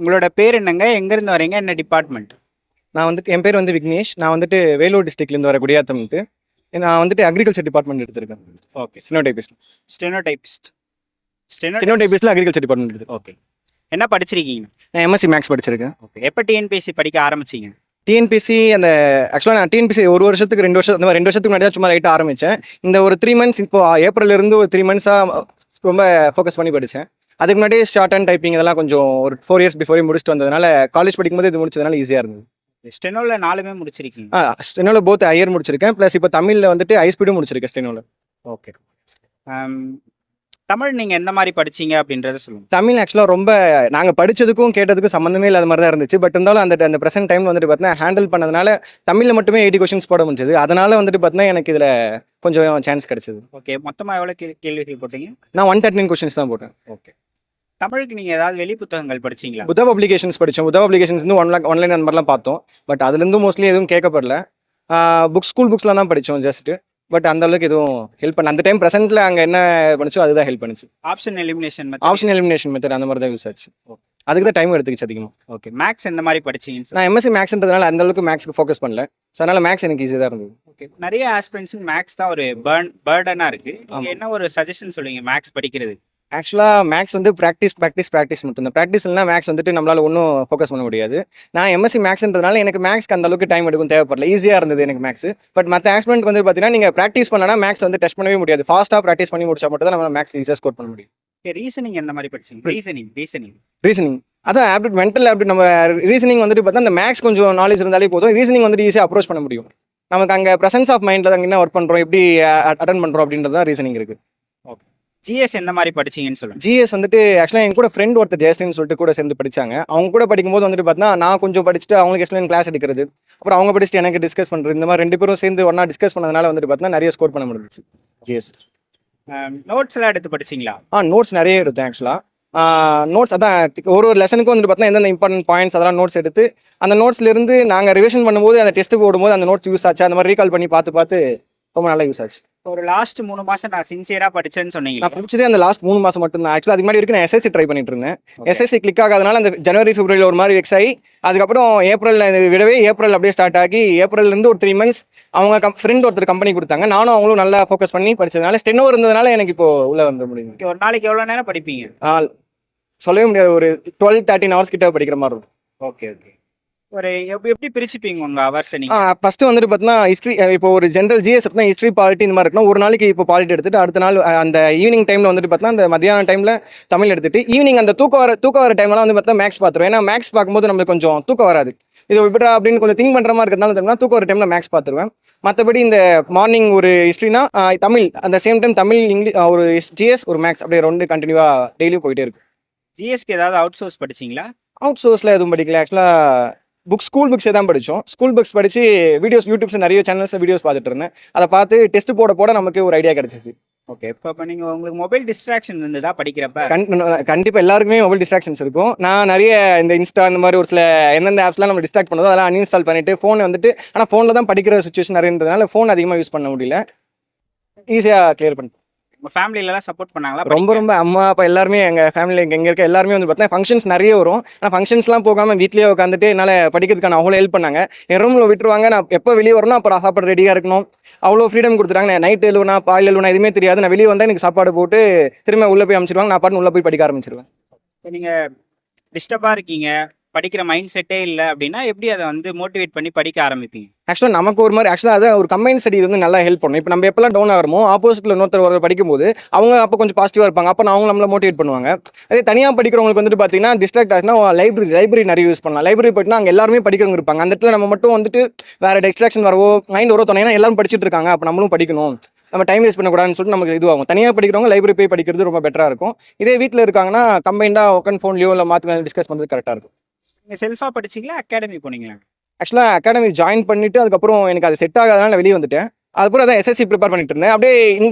உங்களோட பேர் என்னங்க? எங்கேருந்து வரீங்க? என்ன டிபார்ட்மெண்ட்? நான் வந்துட்டு என் பேர் வந்து விக்னேஷ். நான் வந்துட்டு வேலூர் டிஸ்ட்ரிக்ட்லேருந்து வர குடியாத்தம்ட்டு. நான் வந்துட்டு அக்ரிகல்ச்சர் டிபார்ட்மெண்ட் எடுத்திருக்கேன். ஓகே. சினோடைபிஸ்ட். ஸ்டெனோடைபிஸ்ட். சினோடைபிஸ்ட்ல அக்ரிகல்ச்சர் டிபார்ட்மெண்ட் எடுத்து. ஓகே. என்ன படிச்சிருக்கீங்க? நான் எம்எஸ்சி மேக்ஸ் படிச்சிருக்கேன். ஓகே. எப்போ டிஎன்பிஎஸ்சி படிக்க ஆரம்பிச்சீங்க? டிஎன்பிசி அந்த ஆக்சுவலாக நான் டிஎன்பிசி ஒரு வருஷத்துக்கு 2 வருஷம் அந்த மாதிரி 2 வருஷத்துக்கு முன்னாடி தான் சும்மா லைட்டாக ஆரம்பித்தேன். இந்த ஒரு 3 மந்த்ஸ் இப்போ ஏப்ரல்லேருந்து ஒரு 3 மந்த்ஸாக ரொம்ப ஃபோக்கஸ் பண்ணி படித்தேன். அதுக்கு முன்னாடி ஷார்ட் அண்ட் டைப்பிங் இதெல்லாம் கொஞ்சம் ஒரு 4 இயர்ஸ் பிஃபோரே முடிச்சுட்டு வந்ததுனால காலேஜ் படிக்கும்போது இது முடிச்சதுனால ஈஸியாக இருந்தது. ஸ்டெனோவில் 4மே முடிச்சிருக்கீங்க? ஸ்டெனோவில் போத் ஐயர் முடிச்சிருக்கேன், ப்ளஸ் இப்போ தமிழில் வந்துட்டு ஐஸ்பீடும் முடிச்சிருக்கேன் ஸ்டெனோவில். ஓகே. தமிழ் நீங்கள் எந்த மாதிரி படிச்சீங்க அப்படின்றத சொல்லுங்கள். தமிழ் ஆக்சுவலாக ரொம்ப நாங்கள் படித்ததுக்கும் கேட்டதுக்கும் சம்மந்தமே இல்லாத மாதிரி தான் இருந்துச்சு. பட் இருந்தாலும் அந்த ப்ரெசென்ட் டைமில் வந்துட்டு பார்த்தீங்கன்னா ஹேண்டில் பண்ணதுனால தமிழில் மட்டுமே 80 கொஷின்ஸ் போட முடிஞ்சது. அதனால வந்துட்டு பார்த்தீங்கன்னா எனக்கு இதில் கொஞ்சம் சான்ஸ் கிடைச்சது. ஓகே. மொத்தமாக எவ்வளோ கேள்விகள் போட்டீங்க? நான் 113 கொஷின்ஸ் தான் போட்டேன். ஓகே. தமிழுக்கு நீங்கள் ஏதாவது வெளி புத்தகங்கள் படிச்சிங்களா? புத்தக பப்ளிகேஷன்ஸ் படித்தோம். புத்தக பப்ளிகேஷன்ஸ் வந்து ஆன்லைன் அந்த மாதிரிலாம் பார்த்தோம். பட் அதுலேருந்து மோஸ்ட்லி எதுவும் கேட்கப்படல. ஸ்கூல் புக்ஸ்லாம் தான் படித்தோம் ஜஸ்ட்டு. பட் அந்த அளவுக்கு எதுவும் ஹெல்ப் பண்ண அந்த டைம் ப்ரெசென்ட்டில் அங்கே என்ன பண்ணிச்சோ அதுதான் ஹெல்ப் பண்ணிச்சு. ஆப்ஷன் எலிமினேஷன் மெத்தட் அந்த மாதிரி தான் யூஸ் ஆச்சு. அதுக்கு தான் டைம் எடுத்துக்கிச்சு அதிகமாக. ஓகே. மேக்ஸ் எந்த மாதிரி படிச்சிங்க? நான் எம்எஸ்சி மேக்ஸ்ன்றதுனால அந்த அளவுக்கு மேக்ஸ்க்கு ஃபோக்கஸ் பண்ணல. ஸோ அதனால் மேக்ஸ் எனக்கு ஈஸியாக தான் இருந்தது. ஓகே. நிறைய ஆஸ்பிரன்ஸுக்கு மேக்ஸ் தான் ஒரு பேர்டனாக இருக்குது. என்ன ஒரு சஜஷன் சொல்லுவீங்க மேக்ஸ் படிக்கிறது? ஆக்சுவலாக மேக்ஸ் வந்து ப்ராக்டிஸ் மட்டும் தான். ப்ராக்டிஸ் இல்லைனா மேக்ஸ் வந்துட்டு நம்மளால் ஒன்றும் ஃபோக்கஸ் பண்ண முடியாது. நான் எம்எஸ்சி மேக்ஸ்ன்றதுனால எனக்கு மேக்ஸ்க்கு அந்த அளவுக்கு டைம் எடுக்கும் தேவைப்படல. ஈஸியாக இருந்தது எனக்கு மேக்ஸ். பட் மற்ற ஆஸ்பிரண்ட் வந்து பார்த்தீங்கன்னா நீங்கள் ப்ராக்டிஸ் பண்ணனா மேக்ஸ் வந்து டெஸ்ட் பண்ணவே முடியாது. ஃபாஸ்ட்டாக ப்ராக்டிஸ் பண்ணி முடிச்சா மட்டும் தான் நம்ம மேக்ஸ் ஈஸியாக ஸ்கோர் பண்ண முடியும். ரீசனிங் எந்த மாதிரி படிச்சீங்க? ரீசனிங் அதான் ஆப்டிட் மென்டல் ஆப்டிட். நம்ம ரீசனிங் வந்துட்டு பார்த்தா அந்த மேக்ஸ் கொஞ்சம் நாலேஜ் இருந்தாலே போதும். ரீசனிங் வந்துட்டு ஈஸியாக அப்ரோச் பண்ண முடியும். நமக்கு அங்கே ப்ரெசன்ஸ் ஆஃப் மைண்டில் அங்கே என்ன ஒர்க் பண்ணுறோம், எப்படி அட்டன் பண்ணுறோம் அப்படின்றது தான் ரீசனிங் இருக்குது. ஓகே. ஜிஎஸ் எந்த மாதிரி படிச்சீங்கன்னு சொல்லுங்கள். ஜிஎஸ் வந்துட்டு ஆக்சுவலாக என் கூட ஃப்ரெண்ட் ஒருத்தர் ஜெயஸ்டின்னு சொல்லிட்டு கூட சேர்ந்து படிச்சாங்க. அவங்க கூட படிக்கும்போது வந்துட்டு பார்த்தீங்கன்னா நான் கொஞ்சம் படிச்சுட்டு அவங்களுக்கு எக்ஸ்பிளைன் கிளாஸ் எடுக்கிறது, அப்புறம் அவங்க படிச்சுட்டு எனக்கு டிஸ்கஸ் பண்ணுறது, இந்த மாதிரி 2 பேரும் சேர்ந்து ஒன்றா டிஸ்கஸ் பண்ணதுனால வந்துட்டு பார்த்தீங்கன்னா நிறைய ஸ்கோர் பண்ண முடிஞ்சிச்சு. ஜிஎஸ். நோட்ஸ் எல்லாம் எடுத்து படிச்சிங்களா? நோட்ஸ் நிறைய எடுத்தேன் ஆக்சுவலாக. நோட்ஸ் அதான் ஒரு லெசனுக்கும் வந்துட்டு பார்த்தீங்கன்னா எந்தெந்த இம்பார்ட்டன்ட் பாயிண்ட்ஸ் அதெல்லாம் நோட்ஸ் எடுத்து அந்த நோட்ஸ்லேருந்து நாங்கள் ரிவிஷன் பண்ணும்போது அந்த டெஸ்ட்டு போடும்போது அந்த நோட்ஸ் யூஸ் ஆச்சு. அந்த மாதிரி ரீகால் பண்ணி பார்த்து ரொம்ப நல்லா யூஸ் ஆச்சு. ஒரு லாஸ்ட் 3 மாதம் நான் சின்சியராக படித்தேன்னு சொன்னீங்க. நான் படிச்சதே அந்த லாஸ்ட் 3 மாதம் மட்டும் தான். ஆக்சுவலாக அதுக்கு முன்னாடி வரைக்கும் நான் எஸ்எஸ்சி ட்ரை பண்ணிட்டு இருந்தேன். எஸ்எஸ்சி கிளிக் ஆகாதனால அந்த ஜனவரி பிப்ரவரியில் ஒரு மாதிரி வெக்ஸ் ஆகி அதுக்கப்புறம் ஏப்ரல் அப்படியே ஸ்டார்ட் ஆகி ஏப்ரல்லேருந்து ஒரு 3 மந்த்ஸ் அவங்க ஃப்ரெண்ட் ஒருத்தர் கம்பெனி கொடுத்தாங்க. நானும் அவங்களும் நல்லா ஃபோக்கஸ் பண்ணி படிச்சதுனால ஸ்டெனோ இருந்ததுனால எனக்கு இப்போ உள்ள வந்து முடியும். ஒரு நாளைக்கு எவ்வளோ நேரம் படிப்பீங்க? சொல்லவே முடியாது. ஒரு 12-13 ஹவர்ஸ் கிட்ட படிக்கிற மாதிரி இருக்கும். ஓகே. ஒரு எப்படி பிரிச்சுப்பீங்க உங்கள் ஹவர்ஸை நீங்கள்? ஃபஸ்ட்டு வந்துட்டு பார்த்தீங்கன்னா ஹிஸ்ட்ரி, இப்போ ஒரு ஜென்ரல் ஜிஎஸ் அப்படின்னா ஹிஸ்ட்ரி பாலிட்டி இந்த மாதிரி இருக்கணும். ஒரு நாளைக்கு இப்போ பாலிட்டி எடுத்துட்டு அடுத்த நாள் அந்த ஈவினிங் டைமில் வந்துட்டு பார்த்தீங்கன்னா அந்த மத்தியான டைமில் தமிழ் எடுத்துட்டு ஈவினிங் அந்த தூக்கம் வர டைம்லாம் வந்து பார்த்தா மேக்ஸ் பார்த்துருவேன். ஏன்னா மேக்ஸ் பார்க்கும்போது நம்மளுக்கு கொஞ்சம் தூக்கம் வராது. இது விட்றா அப்படின்னு கொஞ்சம் திங்க் பண்ணுற மாதிரி இருக்கிறதுனால தூக்கம் வர டைமில் மேக்ஸ் பார்த்துருவேன். மற்றபடி இந்த மார்னிங் ஒரு ஹிஸ்ட்ரினா தமிழ், அந்த சேம் டைம் தமிழ், இங்கிலீஷ், ஒரு ஜிஎஸ், ஒரு மேக்ஸ், அப்படியே 2 கண்டினியூவாக டெய்லியும் போயிட்டே இருக்கும். ஜிஎஸ்க்கு ஏதாவது அவுட் சோர்ஸ் படிச்சிங்களா? அவுட் சோர்ஸில் எதுவும் படிக்கல. ஆக்சுவலாக ஸ்கூல் புக்ஸே தான் படித்தோம். ஸ்கூல் புக்ஸ் படித்து வீடியோஸ் யூடியூப்ஸ் நிறைய சேனல்ஸில் வீடியோஸ் பார்த்துட்டு இருந்தேன். அதை பார்த்து டெஸ்ட் போட நமக்கு ஒரு ஐடியா கிடச்சிச்சு. ஓகே. இப்போ நீங்கள் உங்களுக்கு மொபைல் டிஸ்ட்ராக்ஷன் இருந்ததா படிக்கிறப்ப? கண்டிப்பாக எல்லாருக்குமே மொபைல் டிஸ்ட்ராக்ஷன்ஸ் இருக்கும். நான் நிறைய இந்த இன்ஸ்டா அந்த மாதிரி ஒரு சில எந்தெந்த ஆப்ஸ்லாம் நம்ம டிஸ்ட்ராக்ட் பண்ணுறதோ அதெல்லாம் அன்இன்ஸ்டால் பண்ணிவிட்டு ஃபோன் வந்துட்டு ஆனால் ஃபோனில் தான் படிக்கிற சுச்சுவேஷன் நிறைய இருந்ததுனால ஃபோன் அதிகமாக யூஸ் பண்ண முடியல. ஈஸியாக கிளியர் பண்ணிட்டேன். உங்கள் ஃபேமிலியிலலாம் சப்போர்ட் பண்ணாங்களா? ரொம்ப அம்மா அப்பா எல்லாருமே எங்கள் ஃபேமிலி எங்கே இருக்க எல்லாருமே வந்து பார்த்தீங்கன்னா ஃபங்க்ஷன்ஸ் நிறைய வரும். ஆனால் ஃபங்க்ஷன்ஸ்லாம் போகாமல் வீட்லேயே உட்காந்துட்டு என்னால் படிக்கிறதுக்கான அவ்வளோ ஹெல்ப் பண்ணாங்க. என் ரூமில் விட்டுருவாங்க. நான் எப்போ வெளியே வரணும் அப்புறம் சாப்பாடு ரெடியாக இருக்கணும். அவ்வளோ ஃப்ரீடம் கொடுத்துட்டாங்க. நான் நைட் எழுவுனா பால் எழுவுனா எதுவுமே தெரியாது. நான் வெளியே வந்தால் எனக்கு சாப்பாடு போட்டு திரும்ப உள்ளே போய் அமைச்சிருவாங்க. நான் பாட்டு உள்ளே போய் படிக்க ஆரம்பிச்சிருவேன். நீங்கள் டிஸ்டர்பாக இருக்கீங்க, படிக்கிற மைண்ட் செட்டே இல்லை அப்படின்னா எப்படி அதை வந்து மோட்டிவேட் பண்ணி படிக்க ஆரம்பிப்பீங்க? ஆக்சுவலாக நமக்கு ஒரு மாதிரி அது ஒரு கம்பைன் ஸ்டடி வந்து நல்லா ஹெல்ப் பண்ணும். இப்போ நம்ம எப்பெல்லாம் டவுன் ஆகிறோமோ ஆப்போசிட்டில் இன்னொருத்தர் படிக்கும்போது அவங்க அப்போ கொஞ்சம் பாசிட்டிவாக இருப்பாங்க. அப்போ அவங்க நம்மளை மோட்டிவேட் பண்ணுவாங்க. அதே தனியாக படிக்கிறவங்களுக்கு வந்துட்டு பார்த்தீங்கன்னா டிஸ்ட்ராக்ட் ஆச்சுன்னா லைப்ரரி நிறைய யூஸ் பண்ணலாம். லைப்ரரி போய்ட்டுனா அங்கே எல்லாருமே படிக்கிறவங்க இருப்பாங்க. அந்த இடத்துல நம்ம மட்டும் வந்துட்டு வேறு டிஸ்ட்ராக்ஷன் வரவோ மைண்ட் வரோ தோணும். எல்லாரும் படிச்சுட்டு இருக்காங்க, அப்போ நம்மளும் படிக்கணும், நம்ம டைம் வேஸ்ட் பண்ணக்கூடாதுன்னு சொல்லிட்டு நமக்கு இதுவாகும். தனியாக படிக்கிறவங்க லைப்ரரி போய் படிக்கிறது ரொம்ப பெட்டராக இருக்கும். இதே வீட்டில் இருக்காங்கன்னா கம்பைண்டாக உட்காந்து ஃபோன்லையோ இல்லை மாற்றி டிஸ்கஸ் பண்ணுறது கரெக்டாக இருக்கும். நீங்கள் செல்ஃபாக படிச்சிங்களா அகாடமி போனீங்களா? ஆக்சுவலாக அகாடமி ஜாயின் பண்ணிவிட்டு அதுக்கப்புறம் எனக்கு அது செட் ஆகாதனால வெளியே வந்துட்டேன். அதுக்கப்புறம் அதான் எஸ்எஸ்சி ப்ரிப்பேர் பண்ணிட்டு இருந்தேன். அப்படியே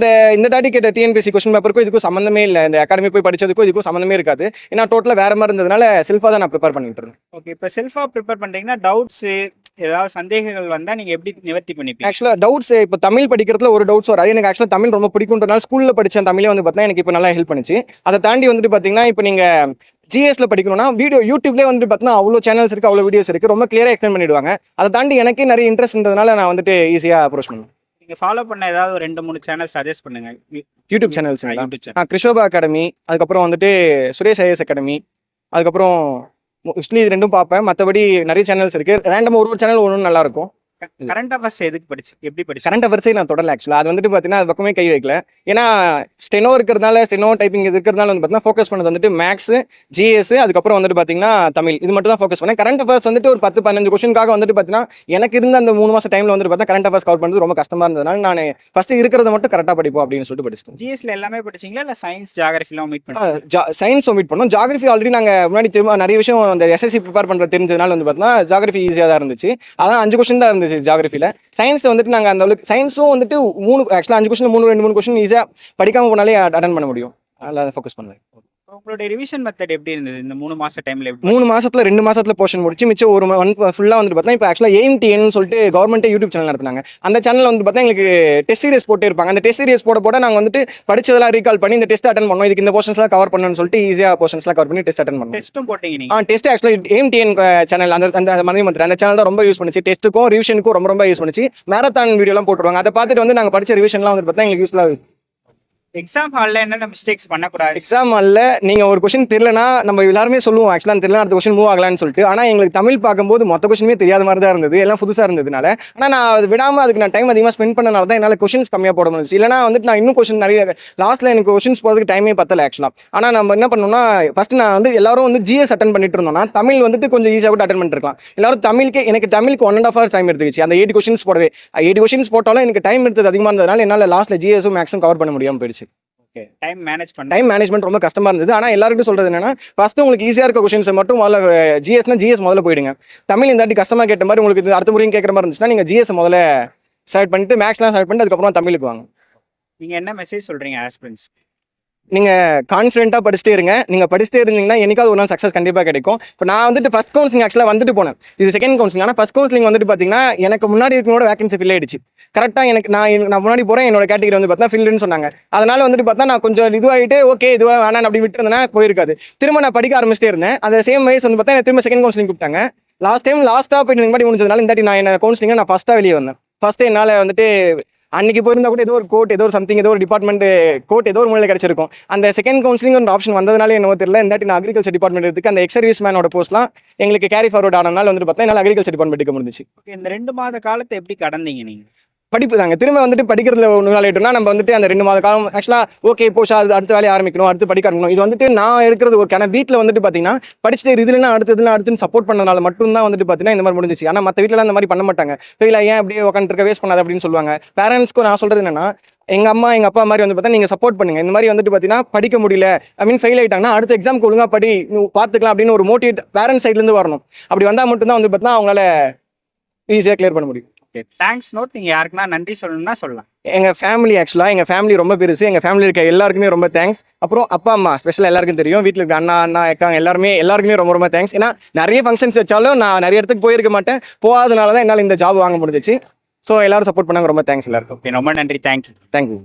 இந்த டாட்டி கேட்ட டிஎன்பிஎஸ்சி கொஸ்டின் பேப்பருக்கும் இதுக்கும் சம்மந்தமே இல்லை. இந்த அகாடமி போய் படிச்சதுக்கும் இதுக்கும் சம்மந்தமே இருக்காது. ஏன்னா டோட்டலாக வேறு மாதிரி இருந்ததுனால செல்ஃபாக தான் நான் ப்ரிப்பேர் பண்ணிட்டு இருந்தேன். ஓகே. இப்போ செல்ஃபாக ப்ரிப்பேர் பண்ணுறீங்கன்னா டவுட்ஸு ஏதாவது சந்தேகங்கள் வந்தால் நீங்கள் எப்படி நிவர்த்தி பண்ணிப்பீங்க? ஆக்சுவலாக டவுட்ஸ் இப்போ தமிழ் படிக்கிறதுல ஒரு டவுட்ஸ் வரும். அது எனக்கு ஆக்சுவலாக தமிழ் ரொம்ப பிடிக்குன்றனால ஸ்கூலில் படித்த தமிழே வந்து பார்த்தீங்கன்னா எனக்கு இப்போ நல்லா ஹெல்ப் பண்ணுச்சு. அதை தாண்டி வந்துட்டு பார்த்தீங்கன்னா இப்போ நீங்கள் ஜிஎஸ்ல படிக்கணும்னா யூடியூப்லேயே வந்துட்டு பார்த்தீங்கன்னா அவ்வளோ சேனல்ஸ் இருக்குது, அவ்வளோ வீடியோஸ் இருக்குது, ரொம்ப கிளியராக எக்ஸ்பிளைன் பண்ணிடுவாங்க. அதை தாண்டி எனக்கே நிறைய இன்ட்ரெஸ்ட் இருந்ததுனால நான் வந்துட்டு ஈஸியாக அப்ரோச் பண்ணுவேன். நீங்க ஃபாலோ பண்ண ஏதாவது ஒரு 2-3 சேனல் சஜஸ்ட் பண்ணுங்க. யூடியூப் சேனல்ஸுங்களா? YouTube channel. கிருஷோபா அகாடமி, அதுக்கப்புறம் வந்துட்டு சுரேஷ் ஐஎஸ் அகாடமி, அதுக்கப்புறம் மோஸ்ட்லி இது ரெண்டும் பார்ப்பேன். மற்றபடி நிறைய சேனல்ஸ் இருக்குது. ரேண்டமாக ஒரு சேனல் ஒன்று நல்லா இருக்கும். கரண்ட் அஃபேர்ஸ் எப்படி படிச்சு? கரண்ட் அஃபேர்ஸே நான் தொடரல ஆக்சுவலாக. அது வந்துட்டு பார்த்தீங்கன்னா அது பக்கமே கை வைக்கல. ஏன்னா ஸ்டெனோ டைப்பிங் இருக்கிறதுனால வந்து பார்த்தீங்கன்னா ஃபோக்கஸ் பண்ணது வந்துட்டு மேக்ஸ், ஜிஎஸ், அதுக்கப்புறம் வந்துட்டு பார்த்தீங்கன்னா தமிழ், இது மட்டும் தான் ஃபோக்கஸ் பண்ணேன். கரண்ட் அஃபேர்ஸ் வந்துட்டு ஒரு 10-15 கொஸ்டினுக்காக வந்துட்டு பார்த்தீங்கன்னா எனக்கு இருந்த அந்த 3 மாதம் டைமில் வந்துட்டு பார்த்தா கரண்ட் அஃபேர்ஸ் கவர் பண்ணுறது ரொம்ப கஷ்டமாக இருந்ததுனால நான் ஃபஸ்ட்டு இருக்கிறத மட்டும் கரெக்டாக படிப்போம் அப்படின்னு சொல்லிட்டு படிச்சிட்டேன். ஜிஎஸ்ல எல்லாமே படிச்சீங்களா இல்லை சயின்ஸ் ஜியாகிரஃபிலாம் மீட் பண்ணி? சயின்ஸ் மீட் பண்ணோம். ஜியாகிரஃபி ஆல்ரெடி நாங்கள் முன்னாடி திரும்ப நிறைய விஷயம் அந்த எஸ்எஸ்சி ப்ரிப்பேர் பண்ணுறது தெரிஞ்சதுனால வந்து பார்த்தீங்கன்னா ஜியாகிரஃபி ஈஸியாக தான் இருந்துச்சு. அதான் 5 கொஸ்டின் தான் இருந்துச்சு ஜியாகிரஃபியில். சயின்ஸ் வந்துட்டு நாங்கள் அந்த அளவுக்கு சயின்ஸும் வந்துட்டு 5 கொஸ்டின் 2-3 கொஸ்டின் ஈஸியாக படிக்காமல் போனாலே அட்டன் பண்ண முடியும். அதில் அதை ஃபோக்கஸ் பண்ணல. உங்களுடைய ரிவிஷன் மெத்தட் எப்படி இருந்தது இந்த 3 மாச டைம்ல? 3 மாசத்துல 2 மாசத்துல போர்ஷன் முடிச்சு மிச்சம் ஒரு ஃபுல்லா வந்து பார்த்தா இப்போ ஆக்சுவலாக AIMTN சொல்லிட்டு கவர்மெண்ட்டே யூடியூப் சேனல் நடத்துனாங்க. அந்த சேனல் வந்து பார்த்தா எங்களுக்கு டெஸ்ட் சீரிஸ் போட்டு இருப்பாங்க. அந்த டெஸ்ட் சீரிஸ் போட நாங்கள் வந்துட்டு படிச்சதெல்லாம் ரீகால் பண்ணி இந்த டெஸ்ட் அட்டன் பண்ணோம். இதுக்கு இந்த போர்ஷன்ஸ்லாம் கவர் பண்ணணும்னு சொல்லிட்டு ஈஸியாக போர்ஷன்ஸ்லாம் கவர் பண்ணி டெஸ்ட் அட்டன் பண்ணோம். டெஸ்ட்டும் போட்டீங்க நீங்க? டெஸ்ட் ஆக்சுவலாக AIMTN சேனல் அந்த மனித மந்திரி அந்த சேனல் தான் ரொம்ப யூஸ் பண்ணுச்சு. டெஸ்ட்டுக்கும் ரிவிஷனுக்கும் ரொம்ப யூஸ் பண்ணுச்சு. மேரத்தான் வீடியோலாம் போட்டுருவாங்க. அதை பார்த்துட்டு வந்து நாங்கள் படிச்ச ரிவிஷன்லாம் வந்து பார்த்தா எங்களுக்கு யூஸ்ஃபுல்லாக. எக்ஸாம் ஹாலில் என்னென்ன மிஸ்டேக்ஸ் பண்ணக்கூடாது? எக்ஸாம் ஹாலில் நீங்கள் ஒரு கொஸ்டின் தெரியலனா நம்ம எல்லாருமே சொல்லுவோம் ஆக்சுவலாக தெரியல அடுத்த கொஸ்டின் மூவ் ஆகலான்னு சொல்லிட்டு. ஆனால் எங்களுக்கு தமிழ் பார்க்கும்போது மொத்த கொஸ்டினுமே தெரியாத மாதிரி தான் இருந்தது, எல்லாம் புதுசாக இருந்ததுனால. ஆனால் நான் அது விடாமல் அதுக்கு நான் டைம் அதிகமாக ஸ்பெண்ட் பண்ணனால தான் என்னால் கொஸ்டின்ஸ் கம்மியாக போட முடிஞ்சிச்சு. இல்லைனா வந்துட்டு நான் இன்னும் கொஸ்டின் நிறைய லாஸ்ட்டில் எனக்கு கொஸ்டின்ஸ் போகிறதுக்கு டைமே பத்தலை ஆக்சுவலாக. ஆனால் நம்ம என்ன பண்ணோம்னா ஃபஸ்ட்டு நான் வந்து எல்லாரும் வந்து ஜிஎஸ் அட்டன் பண்ணிட்டு இருந்தோம்னா தமிழ் வந்துட்டு கொஞ்சம் ஈஸியாக கூட அட்டன் பண்ணிருக்கலாம். எல்லாரும் எனக்கு தமிழுக்கு 1.5 hours டைம் எடுத்துக்கிச்சு அந்த 8 கொஸ்டின்ஸ் போடவே. 8 கொஸ்டின்ஸ் போட்டாலும் எனக்கு டைம் எடுத்தது அதிகமாக இருந்ததுனால என்னால் லாஸ்ட்டில் ஜிஎஸும் மேக்ஸும் கவர் பண்ண முடியாமல் போயிடுச்சு. டைம் மேனேஜ்மெண்ட் ரொம்ப கஷ்டமா இருந்தது. ஆனால் எல்லாருக்கும் சொல்றது என்னன்னா ஃபர்ஸ்ட் உங்களுக்கு ஈஸியாக இருக்க கொஸ்டின்ஸ் மட்டும் முதல்ல ஜிஎஸ் முதல்ல போயிடுங்க. தமிழ் இந்த வாட்டி கஷ்டமா கேட்ட மாதிரி உங்களுக்கு அடுத்த முறையும் கேட்குற மாதிரி இருந்துச்சுன்னா நீங்கள் ஜிஎஸ் முதல்ல செலக்ட் பண்ணிட்டு மேக்ஸ்லாம் செலக்ட் பண்ணிட்டு அதுக்கப்புறம் தமிழுக்கு வாங்க. நீங்க என்ன மெசேஜ் சொல்றீங்க ஆஸ்பிரண்ட்ஸ்? நீங்கள் கான்ஃபிடென்ட்டாக படிச்சுட்டே இருங்க. நீங்கள் படிச்சுட்டே இருந்தீங்கன்னா என்னைக்காவது ஒரு நாள் சக்ஸஸ் கண்டிப்பாக கிடைக்கும். இப்போ நான் வந்துட்டு ஃபஸ்ட் கவுன்சிலிங் ஆக்சுவலாக வந்துட்டு போனேன். இது செகண்ட் கவுன்சிலிங். ஆனால் ஃபஸ்ட் கவுன்சிலிங் வந்துட்டு பார்த்தீங்கன்னா எனக்கு முன்னாடி இருக்கிறோட வேகன்சி ஃபில் ஆயிடுச்சு. கரெக்டாக நான் முன்னாடி போகிறேன், என்னோட கேட்டகரி வந்து பார்த்தா ஃபில்லுன்னு சொன்னாங்க. அதனால வந்துட்டு பார்த்தா நான் கொஞ்சம் இதுவாகிட்டு ஓகே இதுவாக வேணாம் அப்படி விட்டுருந்தேன்னா போயிருக்காது. திரும்ப நான் படிக்க ஆரம்பிச்சிட்டே இருந்தேன். அந்த சேம் வயசு வந்து பார்த்தா திரும்ப செகண்ட் கவுன்சிலிங் கூப்பிட்டாங்க. லாஸ்ட்டாக போயிட்டு இந்த மாதிரி முடிஞ்சதுனால இந்த நான் என்ன கவுன்சிலிங்கை நான் ஃபஸ்ட்டாக வெளியே வந்தேன். ஃபர்ஸ்ட் என்னால் வந்துட்டு அன்னைக்கு போயிருந்தா கூட ஏதோ ஒரு கோட் ஏதோ ஒரு சம்திங் ஏதோ ஒரு டிபார்ட்மெண்ட் கோட் ஏதோ ஒரு மூலையில் கிடைச்சிருக்கும். அந்த செகண்ட் கவுன்சிலிங் ஒரு ஆப்ஷன் வந்ததுனால என்னவோ தெரியல இந்த நான் அக்ரிகல்ச்சர் டிபார்ட்மெண்ட் எடுத்துக்கு அந்த எக்ஸ் மேனோட போஸ்ட்லாம் எங்களுக்கு கேரி ஃபார்வர்ட் ஆனதுனால வந்துட்டு பார்த்தா என்னால் அக்ரிகல்ச்சர் டிபார்ட்மெண்ட் எடுக்க முடிஞ்சிச்சு. இந்த 2 மாத காலத்தை எப்படி கடந்தீங்க நீங்க? படிப்பு தாங்க. திரும்ப வந்துட்டு படிக்கிறதுல ஒரு நாள் ஆகிட்டோம்னா நம்ம வந்துட்டு அந்த 2 மாத காலம் ஆக்சுவலாக ஓகே போஷா அது அடுத்த வேலையை ஆரம்பிக்கணும், அடுத்து படிக்க ஆரம்பிக்கணும். இது வந்துட்டு நான் எடுக்கிறது ஓகே. ஆனால் வீட்டில் வந்துட்டு பார்த்தீங்கன்னா படிச்சுட்டு இதுலன்னா அடுத்துன்னு சப்போர்ட் பண்ணனால மட்டும்தான் வந்துட்டு பார்த்தீங்கன்னா இந்த மாதிரி முடிஞ்சிச்சு. ஆனால் மற்ற வீட்டிலலாம் இந்த மாதிரி பண்ண மாட்டாங்க. ஃபெயில் ஏன் அப்படியே உட்காந்துருக்க வேஸ்ட் பண்ணாது அப்படின்னு சொல்லுவாங்க. பேரண்ட்ஸ்க்கும் நான் சொல்கிறது என்னன்னா எங்கள் அம்மா எங்கள் அப்பா மாதிரி வந்து பார்த்தா நீங்கள் சப்போர்ட் பண்ணுங்க. இந்த மாதிரி வந்துட்டு பார்த்தீங்கன்னா படிக்க முடியல ஃபெயில் ஆகிட்டாங்கன்னா அடுத்த எக்ஸாமுக்கு ஒழுங்காக படி பார்த்துக்கலாம் அப்படின்னு ஒரு மோட்டிவேட் பேரண்ட்ஸ் சைட்லேருந்து வரணும். அப்படி வந்தால் மட்டும்தான் வந்து பார்த்தீங்கன்னா அவங்களால ஈஸியாக கிளியர் பண்ண முடியும். Thanks note. நீங்கள் யாருக்குன்னா நன்றி சொல்லணும்னா சொல்லலாம். எங்கள் ஃபேமிலி ரொம்ப பெருசு. எங்கள் ஃபேமிலி இருக்க எல்லாருக்குமே ரொம்ப தேங்க்ஸ். அப்புறம் அப்பா அம்மா ஸ்பெஷலாக எல்லாருக்கும் தெரியும். வீட்டில் இருக்க அண்ணா அக்கா எல்லாருக்குமே ரொம்ப தேங்க்ஸ். ஏன்னா நிறைய ஃபங்க்ஷன்ஸ் வச்சாலும் நான் நிறைய இடத்துக்கு போயிருக்க மாட்டேன். போகாதனால தான் என்னால் இந்த ஜாப் வாங்க முடிஞ்சிச்சு. ஸோ எல்லாரும் சப்போர்ட் பண்ணாங்க. ரொம்ப தேங்க்ஸ் எல்லாருக்கும். ரொம்ப நன்றி. தேங்க்யூ.